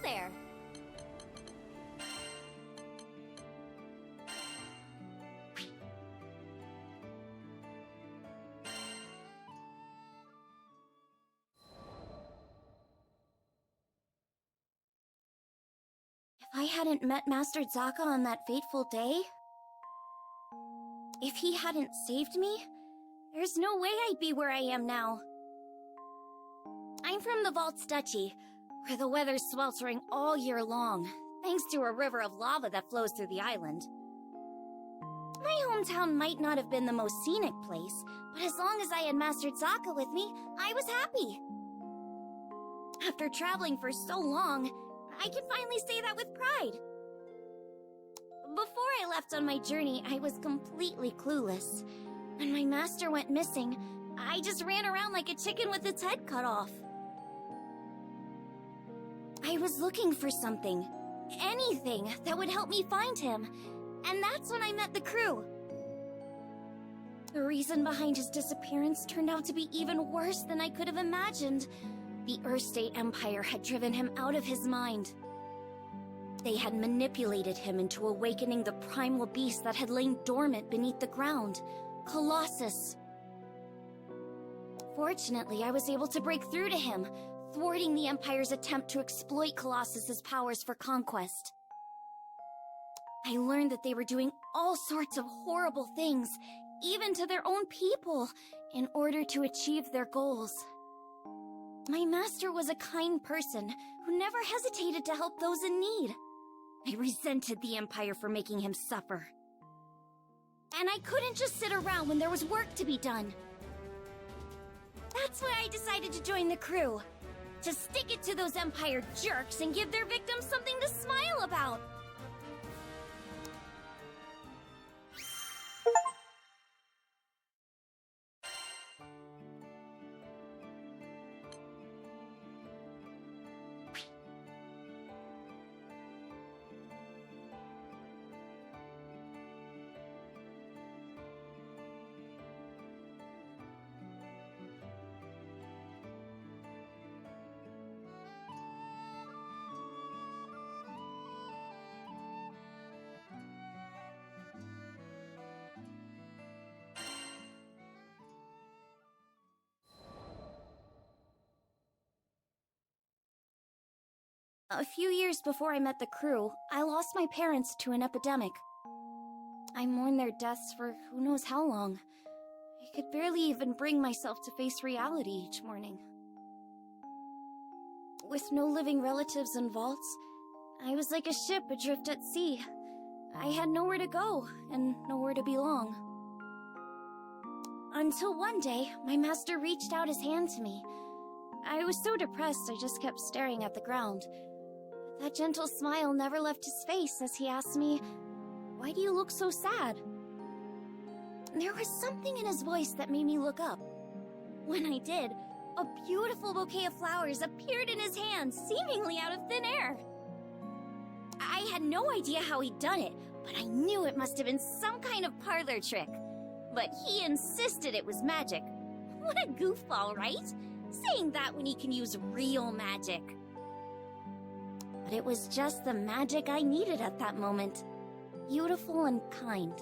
there. If I hadn't met Master Zaka on that fateful day, if he hadn't saved me, there's no way I'd be where I am now. I'm from the Vaults Duchy, where the weather's sweltering all year long, thanks to a river of lava that flows through the island. My hometown might not have been the most scenic place, but as long as I had Master Zaka with me, I was happy. After traveling for so long, I can finally say that with pride. Before I left on my journey, I was completely clueless. When my master went missing, I just ran around like a chicken with its head cut off. I was looking for something, anything that would help me find him, and that's when I met the crew. The reason behind his disappearance turned out to be even worse than I could have imagined. The Earth State Empire had driven him out of his mind. They had manipulated him into awakening the primal beast that had lain dormant beneath the ground, Colossus. Fortunately, I was able to break through to him, thwarting the Empire's attempt to exploit Colossus's powers for conquest. I learned that they were doing all sorts of horrible things, even to their own people, in order to achieve their goals. My master was a kind person who never hesitated to help those in need. I resented the Empire for making him suffer. And I couldn't just sit around when there was work to be done. That's why I decided to join the crew. To stick it to those Empire jerks and give their victims something to smile about. A few years before I met the crew, I lost my parents to an epidemic. I mourned their deaths for who knows how long. I could barely even bring myself to face reality each morning. With no living relatives in vaults, I was like a ship adrift at sea. I had nowhere to go and nowhere to belong. Until one day, my master reached out his hand to me. I was so depressed I just kept staring at the ground. That gentle smile never left his face as he asked me, "Why do you look so sad?" There was something in his voice that made me look up. When I did, a beautiful bouquet of flowers appeared in his hands, seemingly out of thin air. I had no idea how he'd done it, but I knew it must have been some kind of parlor trick. But he insisted it was magic. What a goofball, right? Saying that when he can use real magic. But it was just the magic I needed at that moment. Beautiful and kind.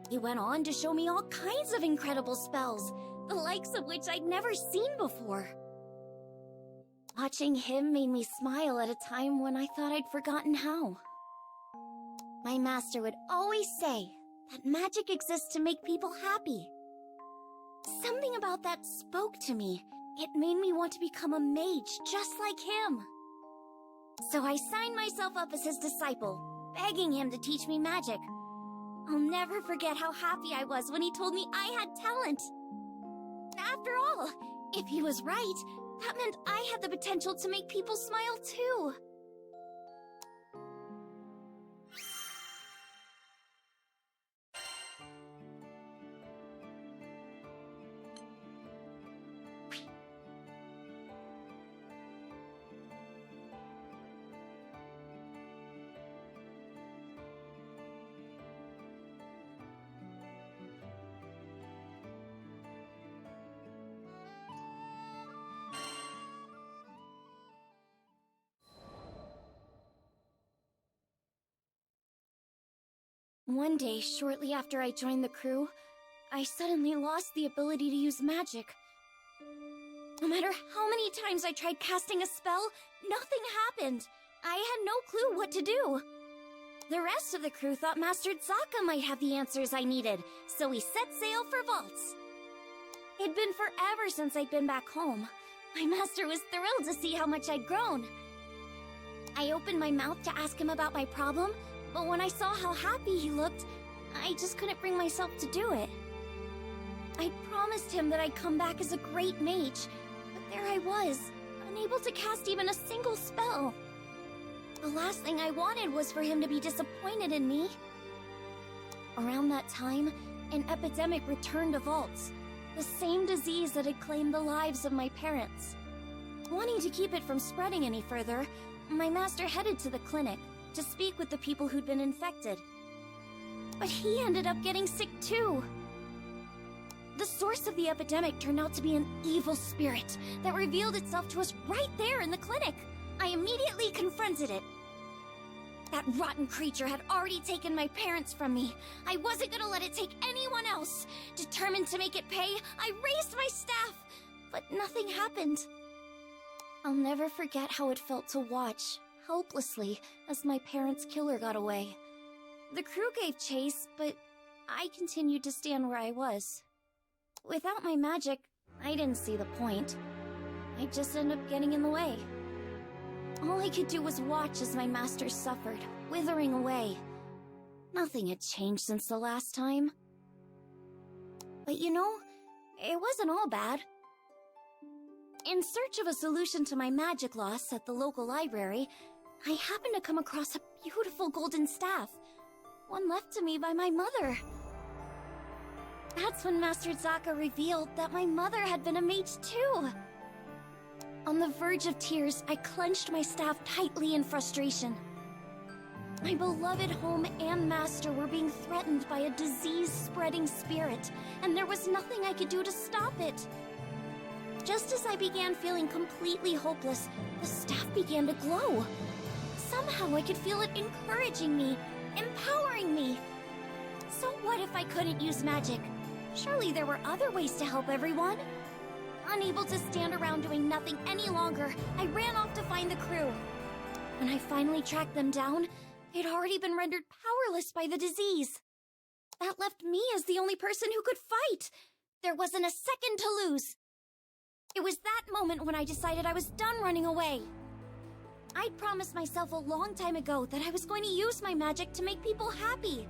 He went on to show me all kinds of incredible spells, the likes of which I'd never seen before. Watching him made me smile at a time when I thought I'd forgotten how. My master would always say that magic exists to make people happy. Something about that spoke to me. It made me want to become a mage just like him. So I signed myself up as his disciple, begging him to teach me magic. I'll never forget how happy I was when he told me I had talent. After all, if he was right, that meant I had the potential to make people smile too. One day, shortly after I joined the crew, I suddenly lost the ability to use magic. No matter how many times I tried casting a spell, nothing happened. I had no clue what to do. The rest of the crew thought Master Zaka might have the answers I needed, so we set sail for Vaults. It'd been forever since I'd been back home. My master was thrilled to see how much I'd grown. I opened my mouth to ask him about my problem, but when I saw how happy he looked, I just couldn't bring myself to do it. I'd promised him that I'd come back as a great mage, but there I was, unable to cast even a single spell. The last thing I wanted was for him to be disappointed in me. Around that time, an epidemic returned to Vaults, the same disease that had claimed the lives of my parents. Wanting to keep it from spreading any further, my master headed to the clinic to speak with the people who'd been infected. But he ended up getting sick too. The source of the epidemic turned out to be an evil spirit that revealed itself to us right there in the clinic. I immediately confronted it. That rotten creature had already taken my parents from me. I wasn't gonna let it take anyone else. Determined to make it pay, I raised my staff, but nothing happened. I'll never forget how it felt to watch, helplessly, as my parents' killer got away. The crew gave chase, but I continued to stand where I was. Without my magic, I didn't see the point. I'd just end up getting in the way. All I could do was watch as my master suffered, withering away. Nothing had changed since the last time. But you know, it wasn't all bad. In search of a solution to my magic loss at the local library, I happened to come across a beautiful golden staff, one left to me by my mother. That's when Master Zaka revealed that my mother had been a mage too. On the verge of tears, I clenched my staff tightly in frustration. My beloved home and master were being threatened by a disease-spreading spirit, and there was nothing I could do to stop it. Just as I began feeling completely hopeless, the staff began to glow. Somehow I could feel it encouraging me, empowering me. So what if I couldn't use magic? Surely there were other ways to help everyone. Unable to stand around doing nothing any longer, I ran off to find the crew. When I finally tracked them down, they'd already been rendered powerless by the disease. That left me as the only person who could fight. There wasn't a second to lose. It was that moment when I decided I was done running away. I'd promised myself a long time ago that I was going to use my magic to make people happy.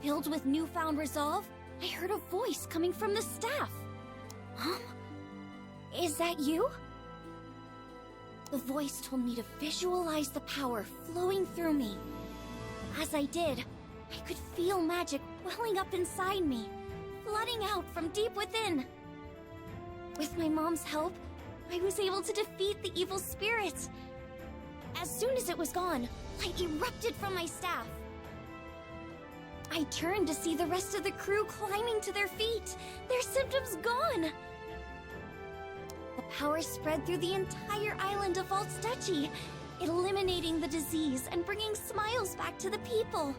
Filled with newfound resolve, I heard a voice coming from the staff. Is that you? The voice told me to visualize the power flowing through me. As I did, I could feel magic welling up inside me, flooding out from deep within. With my mom's help, I was able to defeat the evil spirit. As soon as it was gone, light erupted from my staff. I turned to see the rest of the crew climbing to their feet, their symptoms gone. The power spread through the entire island of Vaults Duchy, eliminating the disease and bringing smiles back to the people.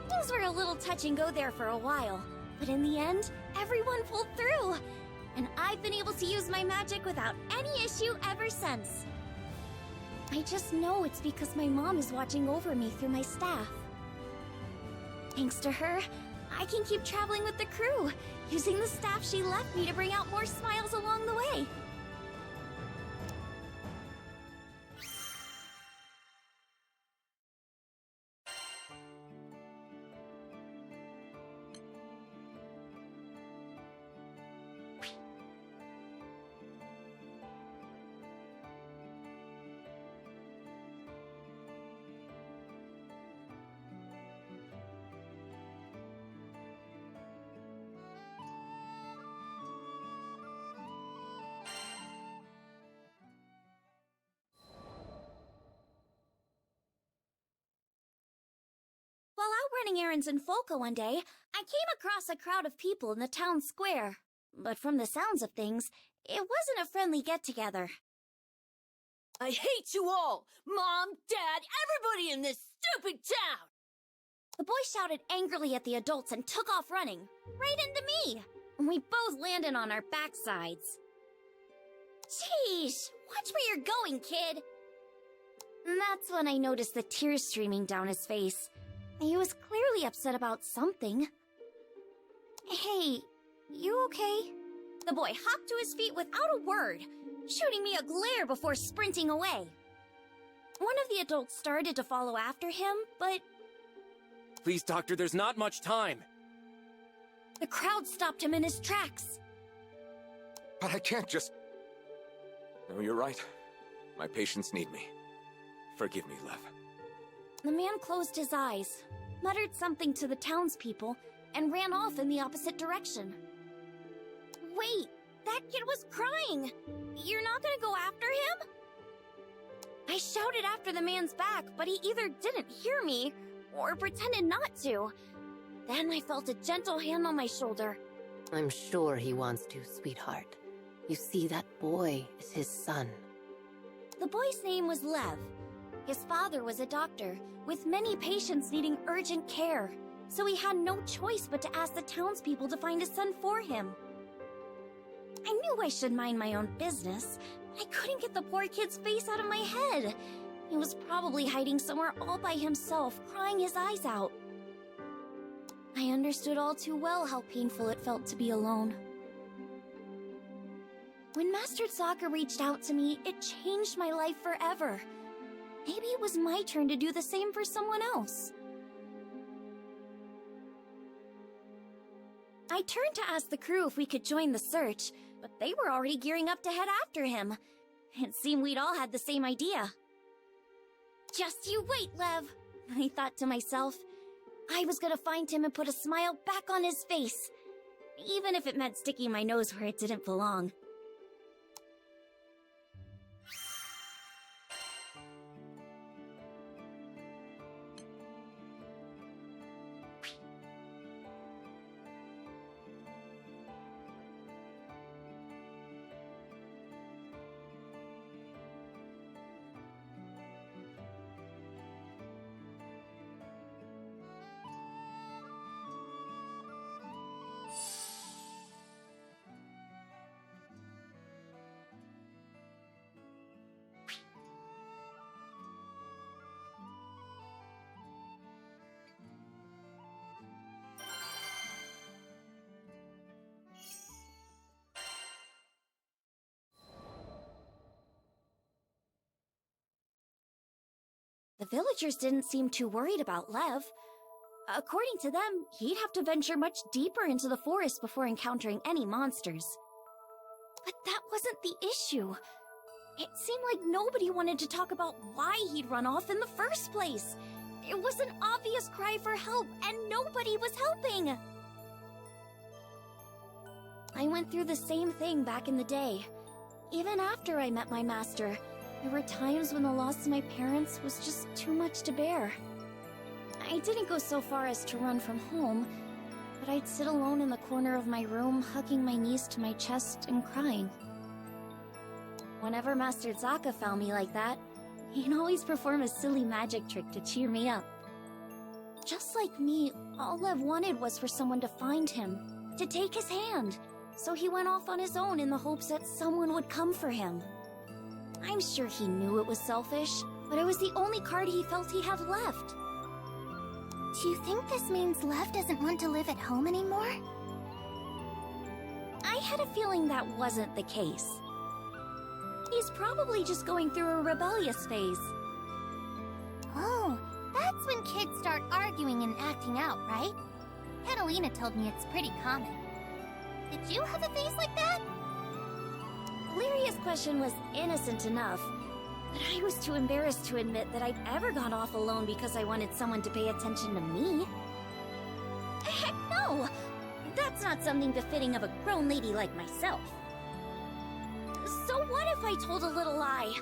Things were a little touch and go there for a while, but in the end, everyone pulled through. And I've been able to use my magic without any issue ever since. I just know it's because my mom is watching over me through my staff. Thanks to her, I can keep traveling with the crew, using the staff she left me to bring out more smiles along the way. While out running errands in Folka one day, I came across a crowd of people in the town square. But from the sounds of things, it wasn't a friendly get-together. I hate you all! Mom, Dad, everybody in this stupid town! The boy shouted angrily at the adults and took off running, right into me. We both landed on our backsides. Jeez, watch where you're going, kid. And that's when I noticed the tears streaming down his face. He was clearly upset about something. Hey, you okay? The boy hopped to his feet without a word, shooting me a glare before sprinting away. One of the adults started to follow after him, but... Please, Doctor, there's not much time. The crowd stopped him in his tracks. But I can't just... No, you're right. My patients need me. Forgive me, Lev. The man closed his eyes, muttered something to the townspeople, and ran off in the opposite direction. Wait, that kid was crying! You're not gonna go after him? I shouted after the man's back, but he either didn't hear me, or pretended not to. Then I felt a gentle hand on my shoulder. I'm sure he wants to, sweetheart. You see, that boy is his son. The boy's name was Lev. His father was a doctor, with many patients needing urgent care, so he had no choice but to ask the townspeople to find a son for him. I knew I should mind my own business. I couldn't get the poor kid's face out of my head. He was probably hiding somewhere all by himself, crying his eyes out. I understood all too well how painful it felt to be alone. When Master Sokka reached out to me, it changed my life forever. Maybe it was my turn to do the same for someone else. I turned to ask the crew if we could join the search, but they were already gearing up to head after him. It seemed we'd all had the same idea. Just you wait, Lev, I thought to myself. I was gonna find him and put a smile back on his face, even if it meant sticking my nose where it didn't belong. The villagers didn't seem too worried about Lev. According to them, he'd have to venture much deeper into the forest before encountering any monsters. But that wasn't the issue. It seemed like nobody wanted to talk about why he'd run off in the first place. It was an obvious cry for help, and nobody was helping. I went through the same thing back in the day. Even after I met my master, there were times when the loss of my parents was just too much to bear. I didn't go so far as to run from home, but I'd sit alone in the corner of my room, hugging my knees to my chest and crying. Whenever Master Sokka found me like that, he'd always perform a silly magic trick to cheer me up. Just like me, all Lev wanted was for someone to find him, to take his hand, so he went off on his own in the hopes that someone would come for him. I'm sure he knew it was selfish, but it was the only card he felt he had left. Do you think this means Lev doesn't want to live at home anymore? I had a feeling that wasn't the case. He's probably just going through a rebellious phase. Oh, that's when kids start arguing and acting out, right? Catalina told me it's pretty common. Did you have a phase like that? Lyria's question was innocent enough, but I was too embarrassed to admit that I'd ever gone off alone because I wanted someone to pay attention to me. Heck no! That's not something befitting of a grown lady like myself. So what if I told a little lie?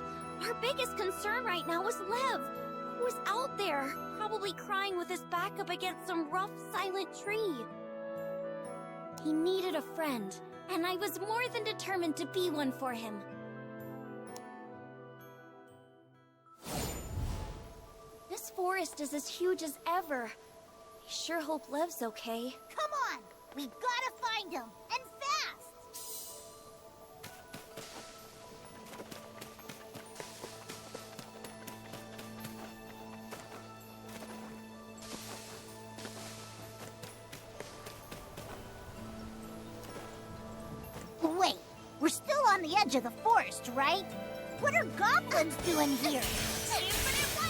Our biggest concern right now was Lev, who was out there, probably crying with his back up against some rough, silent tree. He needed a friend, and I was more than determined to be one for him. This forest is as huge as ever. sure hope Lev's okay. Come on! We gotta find him! And fast! Wait, we're still on the edge of the forest, right? What are goblins doing here?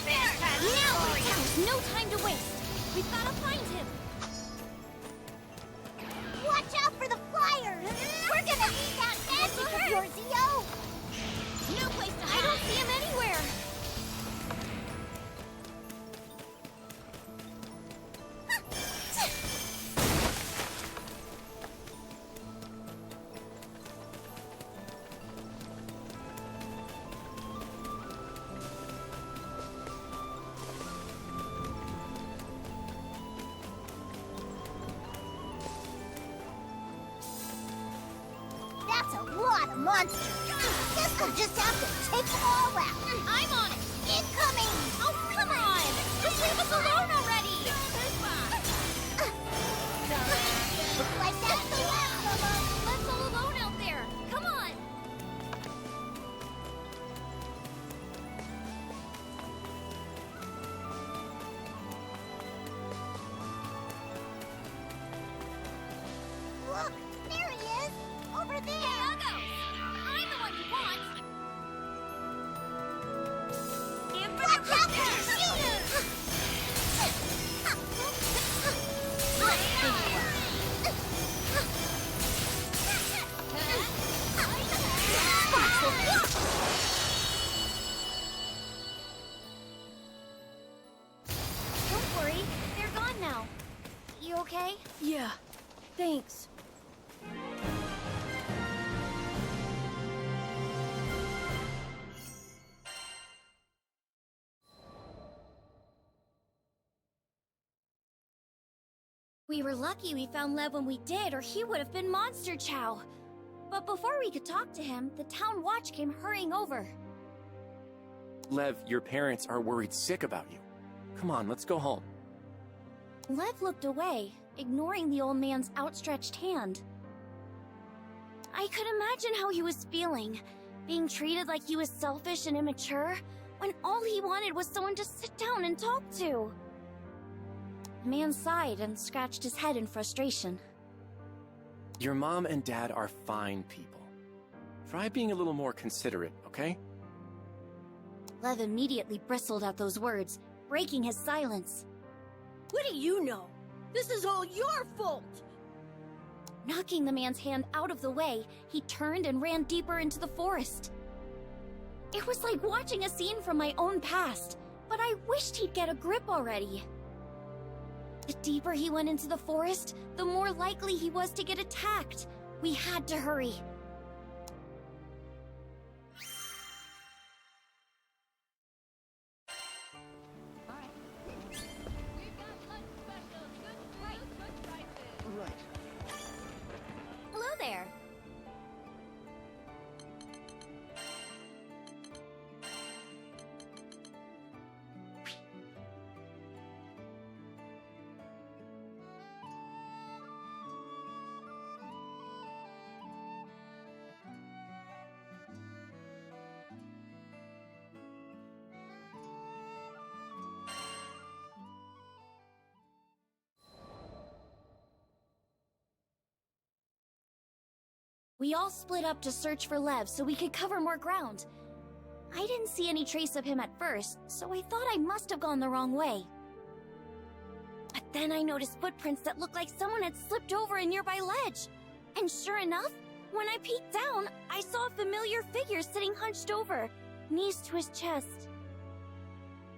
Now, There's no time to waste. We've gotta find him. Watch out for the flyers! We're gonna need that magic of yours, Io! No place to hide. I don't see him anywhere. That's a lot of monsters. Guess we'll just have to take them all out. I'm on it. Incoming! Oh, come on. Just leave us alone already. Looks like that's the last of them. Let's all alone out there. Come on. Look, there he is! Over there! Hey, Uggos. I'm the one you want. Watch out for your shooters! Don't worry. They're gone now. You okay? Yeah. Thanks. We were lucky we found Lev when we did, or he would have been Monster Chow. But before we could talk to him, the town watch came hurrying over. Lev, your parents are worried sick about you. Come on, let's go home. Lev looked away, ignoring the old man's outstretched hand. I could imagine how he was feeling, being treated like he was selfish and immature, when all he wanted was someone to sit down and talk to. The man sighed and scratched his head in frustration. Your mom and dad are fine people. Try being a little more considerate, okay? Lev immediately bristled at those words, breaking his silence. What do you know? This is all your fault! Knocking the man's hand out of the way, he turned and ran deeper into the forest. It was like watching a scene from my own past, but I wished he'd get a grip already. The deeper he went into the forest, the more likely he was to get attacked. We had to hurry. Hello there. We all split up to search for Lev so we could cover more ground. I didn't see any trace of him at first, so I thought I must have gone the wrong way. But then I noticed footprints that looked like someone had slipped over a nearby ledge. And sure enough, when I peeked down, I saw a familiar figure sitting hunched over, knees to his chest.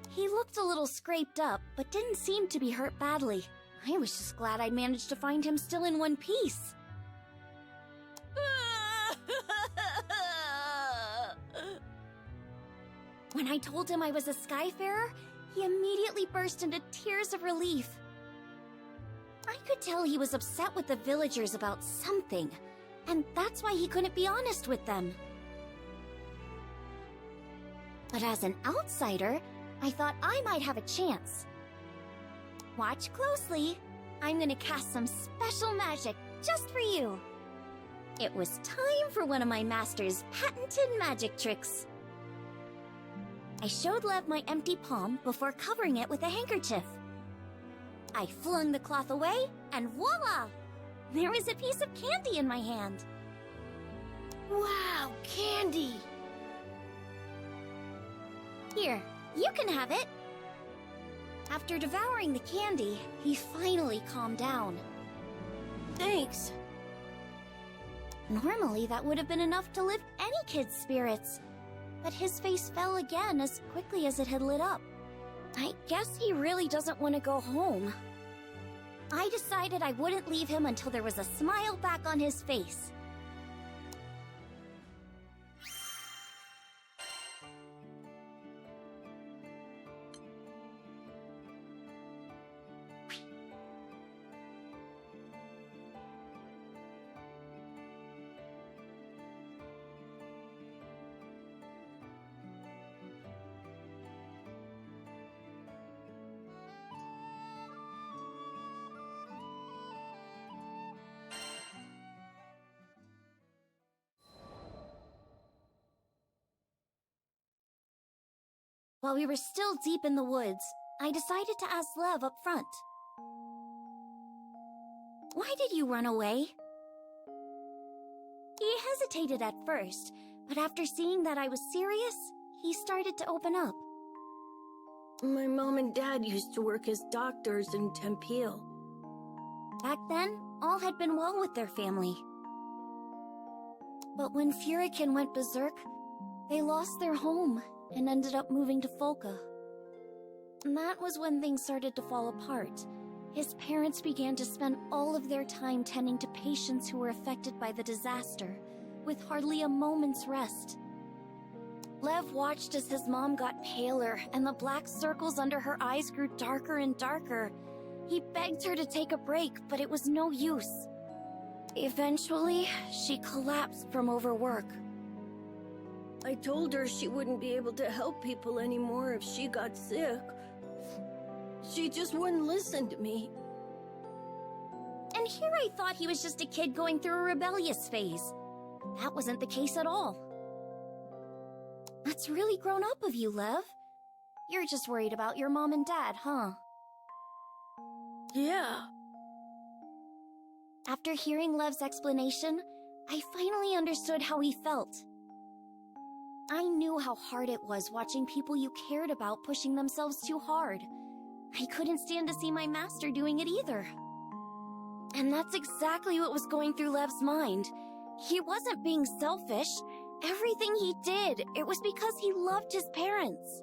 He looked a little scraped up, but didn't seem to be hurt badly. I was just glad I'd managed to find him still in one piece. When I told him I was a Skyfarer, he immediately burst into tears of relief. I could tell he was upset with the villagers about something, and that's why he couldn't be honest with them. But as an outsider, I thought I might have a chance. Watch closely. I'm gonna cast some special magic just for you. It was time for one of my master's patented magic tricks. I showed Lev my empty palm before covering it with a handkerchief. I flung the cloth away, and voila! There was a piece of candy in my hand. Wow, candy! Here, you can have it. After devouring the candy, he finally calmed down. Thanks. Normally, that would have been enough to lift any kid's spirits. But his face fell again as quickly as it had lit up. I guess he really doesn't want to go home. I decided I wouldn't leave him until there was a smile back on his face. While we were still deep in the woods, I decided to ask Lev up front. Why did you run away? He hesitated at first, but after seeing that I was serious, he started to open up. My mom and dad used to work as doctors in Tempe. Back then, all had been well with their family. But when Furikin went berserk, they lost their home and ended up moving to Folka. And that was when things started to fall apart. His parents began to spend all of their time tending to patients who were affected by the disaster, with hardly a moment's rest. Lev watched as his mom got paler and the black circles under her eyes grew darker and darker. He begged her to take a break, but it was no use. Eventually, she collapsed from overwork. I told her she wouldn't be able to help people anymore if she got sick. She just wouldn't listen to me. And here I thought he was just a kid going through a rebellious phase. That wasn't the case at all. That's really grown up of you, Lev. You're just worried about your mom and dad, huh? Yeah. After hearing Lev's explanation, I finally understood how he felt. I knew how hard it was watching people you cared about pushing themselves too hard. I couldn't stand to see my master doing it either. And that's exactly what was going through Lev's mind. He wasn't being selfish. Everything he did, it was because he loved his parents.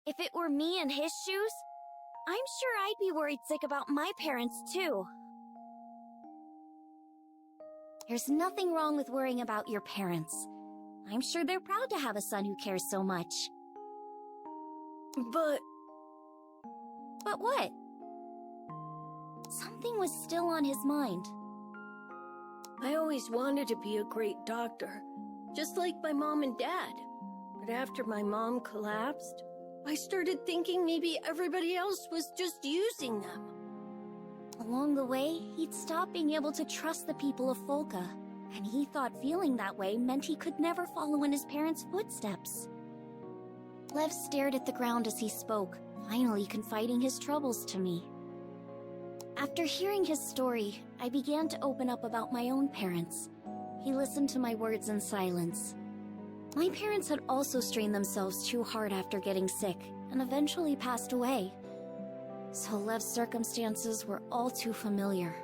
If it were me in his shoes, I'm sure I'd be worried sick about my parents too. There's nothing wrong with worrying about your parents. I'm sure they're proud to have a son who cares so much. But what? Something was still on his mind. I always wanted to be a great doctor, just like my mom and dad. But after my mom collapsed, I started thinking maybe everybody else was just using them. Along the way, he'd stopped being able to trust the people of Folka, and he thought feeling that way meant he could never follow in his parents' footsteps. Lev stared at the ground as he spoke, finally confiding his troubles to me. After hearing his story, I began to open up about my own parents. He listened to my words in silence. My parents had also strained themselves too hard after getting sick, and eventually passed away. So Lev's circumstances were all too familiar.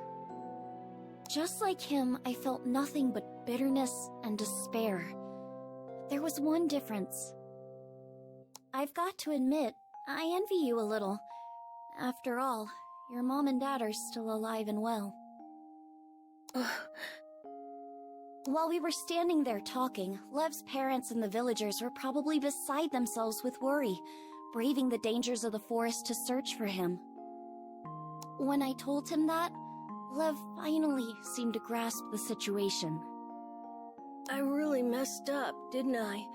Just like him, I felt nothing but bitterness and despair. There was one difference. I've got to admit, I envy you a little. After all, your mom and dad are still alive and well. While we were standing there talking, Lev's parents and the villagers were probably beside themselves with worry, braving the dangers of the forest to search for him. When I told him that, Lev finally seemed to grasp the situation. I really messed up, didn't I?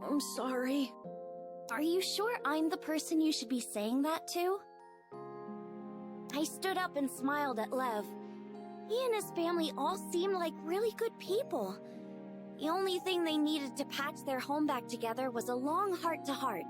I'm sorry. Are you sure I'm the person you should be saying that to? I stood up and smiled at Lev. He and his family all seemed like really good people. The only thing they needed to patch their home back together was a long heart-to-heart.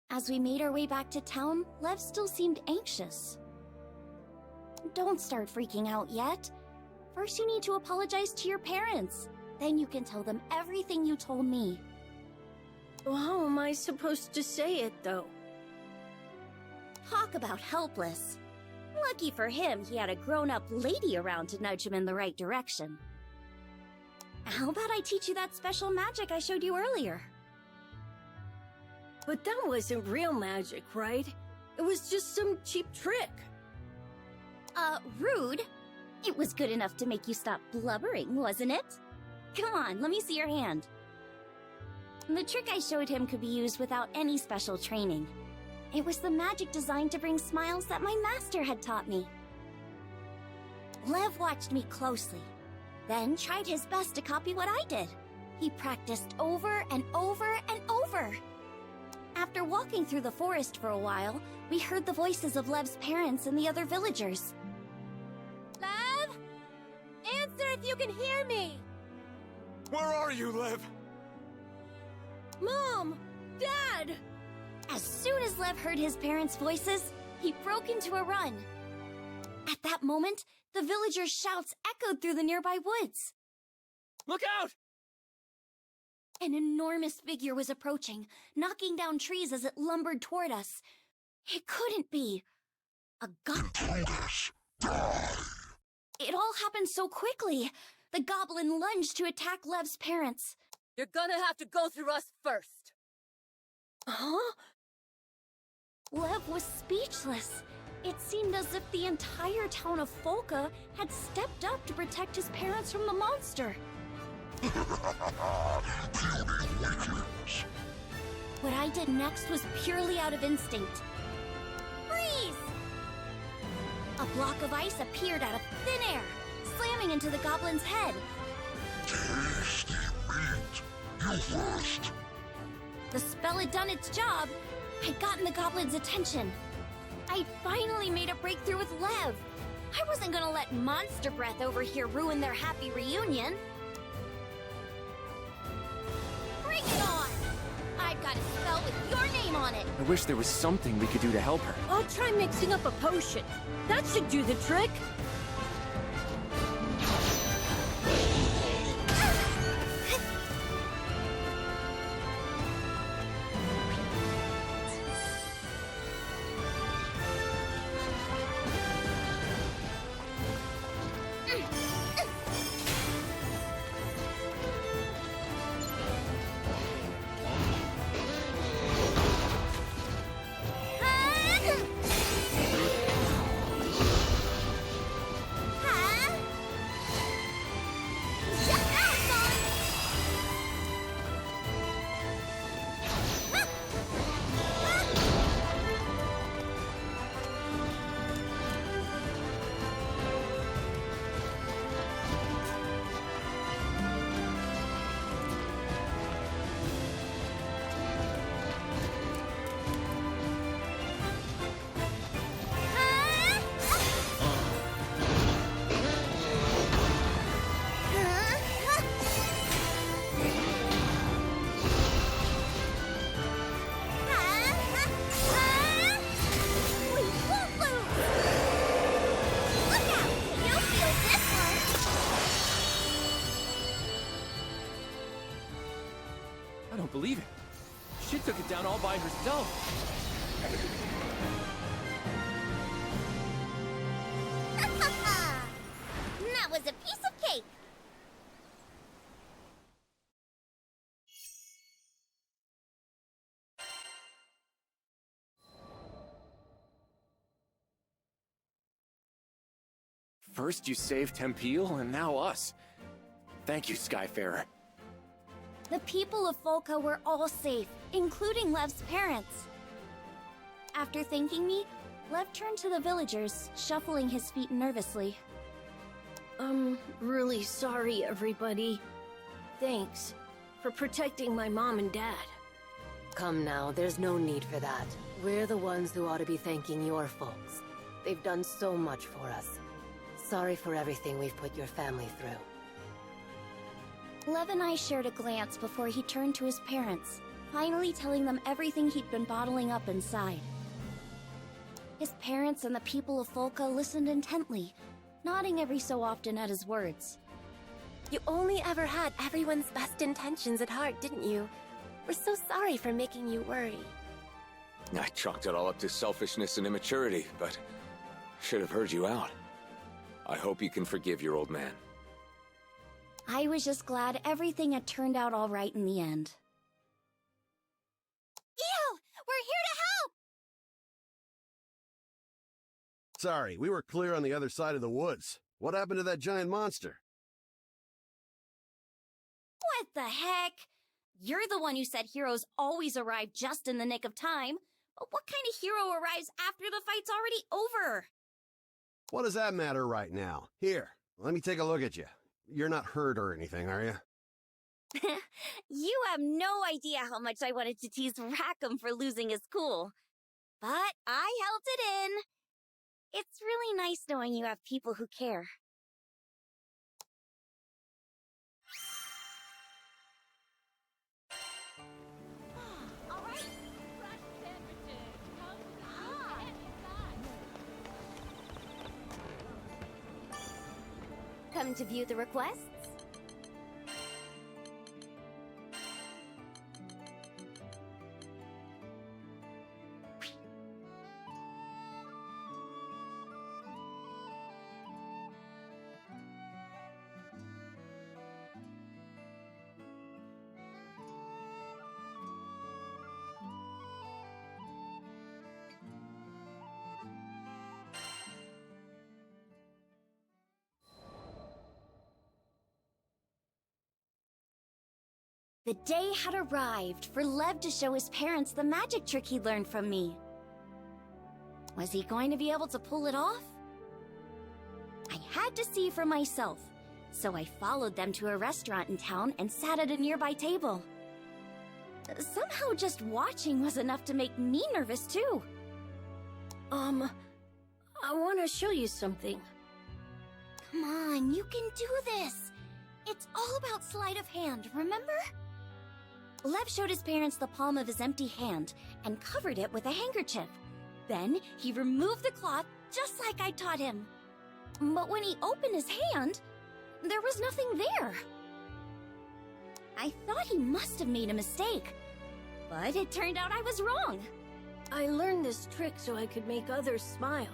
As we made our way back to town, Lev still seemed anxious. Don't start freaking out yet. First you need to apologize to your parents. Then you can tell them everything you told me. Well, how am I supposed to say it, though? Talk about helpless. Lucky for him, he had a grown-up lady around to nudge him in the right direction. How about I teach you that special magic I showed you earlier? But that wasn't real magic, right? It was just some cheap trick. Rude. It was good enough to make you stop blubbering, wasn't it? Come on, let me see your hand. The trick I showed him could be used without any special training. It was the magic designed to bring smiles that my master had taught me. Lev watched me closely, then tried his best to copy what I did. He practiced over and over and over. After walking through the forest for a while, we heard the voices of Lev's parents and the other villagers. Lev? Answer if you can hear me! Where are you, Lev? Mom! Dad! As soon as Lev heard his parents' voices, he broke into a run. At that moment, the villagers' shouts echoed through the nearby woods. Look out! An enormous figure was approaching, knocking down trees as it lumbered toward us. It couldn't be. A goblin. Intruders, die! It all happened so quickly. The goblin lunged to attack Lev's parents. You're gonna have to go through us first. Huh? Lev was speechless. It seemed as if the entire town of Folka had stepped up to protect his parents from the monster. Puny weaklings! What I did next was purely out of instinct. Freeze! A block of ice appeared out of thin air, slamming into the goblin's head. Tasty meat! You first! The spell had done its job. I'd gotten the goblin's attention. I'd finally made a breakthrough with Lev. I wasn't gonna let monster breath over here ruin their happy reunion. Bring it on! I've got a spell with your name on it. I wish there was something we could do to help her. I'll try mixing up a potion. That should do the trick. believe it. She took it down all by herself. That was a piece of cake. First you saved Tempeal, and now us. Thank you, Skyfarer. The people of Folka were all safe, including Lev's parents. After thanking me, Lev turned to the villagers, shuffling his feet nervously. I'm really sorry, everybody. Thanks for protecting my mom and dad. Come now, there's no need for that. We're the ones who ought to be thanking your folks. They've done so much for us. Sorry for everything we've put your family through. Lev and I shared a glance before he turned to his parents, finally telling them everything he'd been bottling up inside. His parents and the people of Folka listened intently, nodding every so often at his words. You only ever had everyone's best intentions at heart, didn't you? We're so sorry for making you worry. I chalked it all up to selfishness and immaturity, but should have heard you out. I hope you can forgive your old man. I was just glad everything had turned out all right in the end. Io, we're here to help! Sorry, we were clear on the other side of the woods. What happened to that giant monster? What the heck? You're the one who said heroes always arrive just in the nick of time. But what kind of hero arrives after the fight's already over? What does that matter right now? Here, let me take a look at you. You're not hurt or anything, are you? You have no idea how much I wanted to tease Rackham for losing his cool. But I held it in. It's really nice knowing you have people who care. Come to view the requests? The day had arrived for Lev to show his parents the magic trick he learned from me. Was he going to be able to pull it off? I had to see for myself, so I followed them to a restaurant in town and sat at a nearby table. Somehow just watching was enough to make me nervous too. I want to show you something. Come on, you can do this! It's all about sleight of hand, remember? Lev showed his parents the palm of his empty hand and covered it with a handkerchief. Then he removed the cloth just like I taught him. But when he opened his hand, there was nothing there. I thought he must have made a mistake, but it turned out I was wrong. I learned this trick so I could make others smile.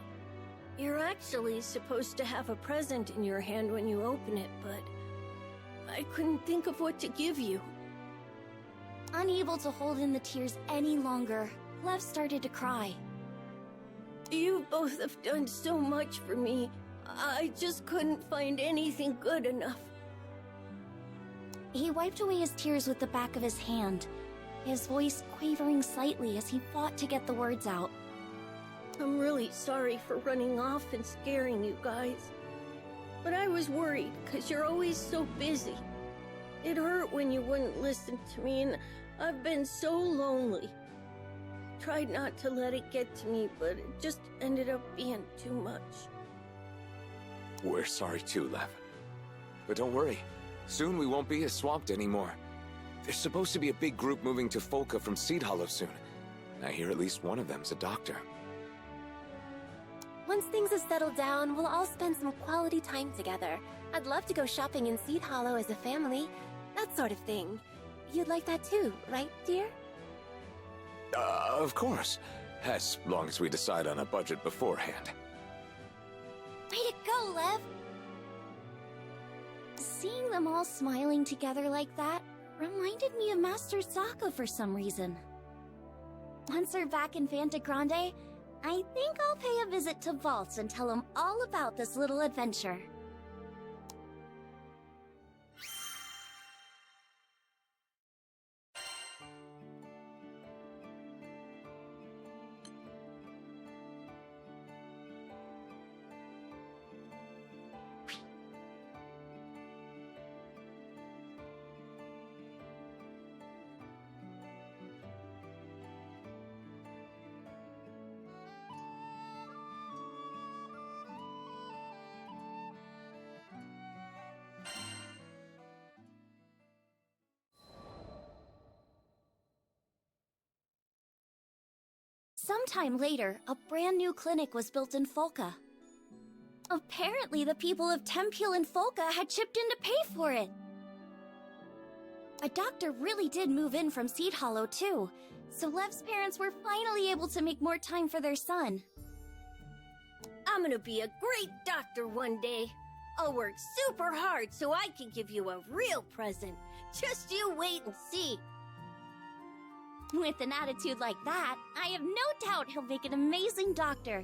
You're actually supposed to have a present in your hand when you open it, but I couldn't think of what to give you. Unable to hold in the tears any longer, Lev started to cry. You both have done so much for me. I just couldn't find anything good enough. He wiped away his tears with the back of his hand, his voice quavering slightly as he fought to get the words out. I'm really sorry for running off and scaring you guys. But I was worried because you're always so busy. It hurt when you wouldn't listen to me, and I've been so lonely. Tried not to let it get to me, but it just ended up being too much. We're sorry too, Lev. But don't worry. Soon we won't be as swamped anymore. There's supposed to be a big group moving to Folka from Seed Hollow soon. I hear at least one of them's a doctor. Once things have settled down, we'll all spend some quality time together. I'd love to go shopping in Seed Hollow as a family. That sort of thing. You'd like that too, right, dear? Of course. As long as we decide on a budget beforehand. Way to go, Lev! Seeing them all smiling together like that reminded me of Master Sokka for some reason. Once we're back in Fanta Grande, I think I'll pay a visit to Vaults and tell him all about this little adventure. Sometime later, a brand new clinic was built in Folka. Apparently, the people of Tempeal and Folka had chipped in to pay for it. A doctor really did move in from Seed Hollow, too, so Lev's parents were finally able to make more time for their son. I'm gonna be a great doctor one day. I'll work super hard so I can give you a real present. Just you wait and see. With an attitude like that, I have no doubt he'll make an amazing doctor.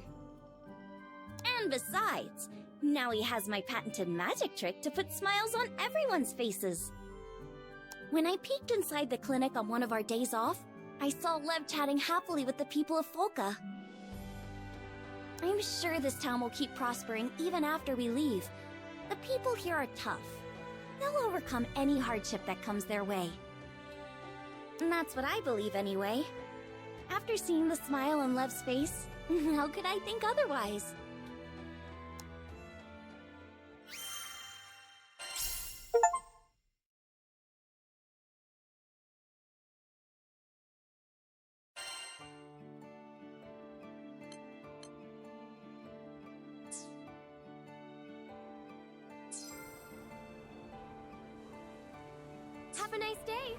And besides, now he has my patented magic trick to put smiles on everyone's faces. When I peeked inside the clinic on one of our days off, I saw Lev chatting happily with the people of Folka. I'm sure this town will keep prospering even after we leave. The people here are tough. They'll overcome any hardship that comes their way. And that's what I believe anyway. After seeing the smile on Lev's face, how could I think otherwise? Have a nice day.